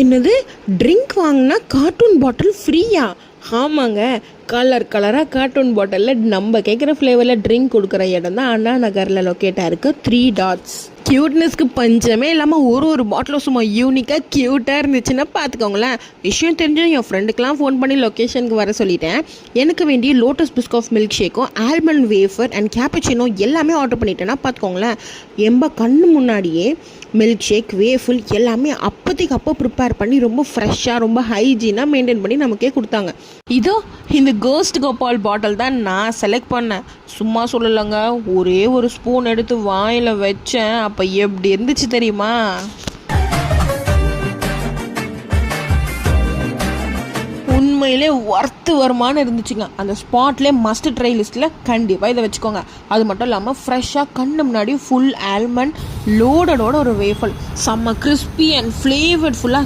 என்னது, ட்ரிங்க் வாங்கினா கார்ட்டூன் பாட்டில் ஃப்ரீயா? ஆமாங்க, கலராக கார்ட்டூன் பாட்டிலில் நம்ம கேட்குற ஃப்ளேவரில் ட்ரிங்க் கொடுக்குற இடம் தான் அண்ணா நகரில் லொக்கேட்டாக இருக்க 3 டாட்ஸ். க்யூட்னஸ்க்கு பஞ்சமே இல்லாமல் ஒரு பாட்டிலும் சும்மா யூனிக்காக க்யூட்டாக இருந்துச்சுன்னா பார்த்துக்கோங்களேன். விஷயம் தெரிஞ்சும் என் ஃப்ரெண்டுக்கெலாம் ஃபோன் பண்ணி லொக்கேஷனுக்கு வர சொல்லிட்டேன். எனக்கு வேண்டிய லோட்டஸ் பிஸ்காஃப் மில்க் ஷேக்கும் ஆல்மண்ட் வேஃபர் அண்ட் கேப்பச்சினோ எல்லாமே ஆர்டர் பண்ணிட்டேன்னா பார்த்துக்கோங்களேன். எம்ப கண்ணு முன்னாடியே மில்க் ஷேக், வேஃபில் எல்லாமே அப்போதைக்கு அப்போ ப்ரிப்பேர் பண்ணி ரொம்ப ஃப்ரெஷ்ஷாக ரொம்ப ஹைஜீனாக மெயின்டைன் பண்ணி நமக்கே கொடுத்தாங்க. இதோ இந்த கோஸ்ட் கோபால் பாட்டில் தான் நான் செலக்ட் பண்ணேன். சும்மா சொல்லலைங்க, ஒரே ஒரு ஸ்பூன் எடுத்து வாயில் வச்சேன். அப்போ எப்படி இருந்துச்சு தெரியுமா? உண்மையிலே ஒர்த்து வருமானு இருந்துச்சுங்க. அந்த ஸ்பாட்லேயே மஸ்ட் ட்ரை லிஸ்ட்டில் கண்டிப்பாக இதை வச்சுக்கோங்க. அது மட்டும் இல்லாமல் ஃப்ரெஷ்ஷாக கண்ணு முன்னாடி ஃபுல் ஆல்மண்ட் லோடடோட ஒரு வேஃபல், செம்ம கிறிஸ்பி அண்ட் ஃப்ளேவர்ட் ஃபுல்லாக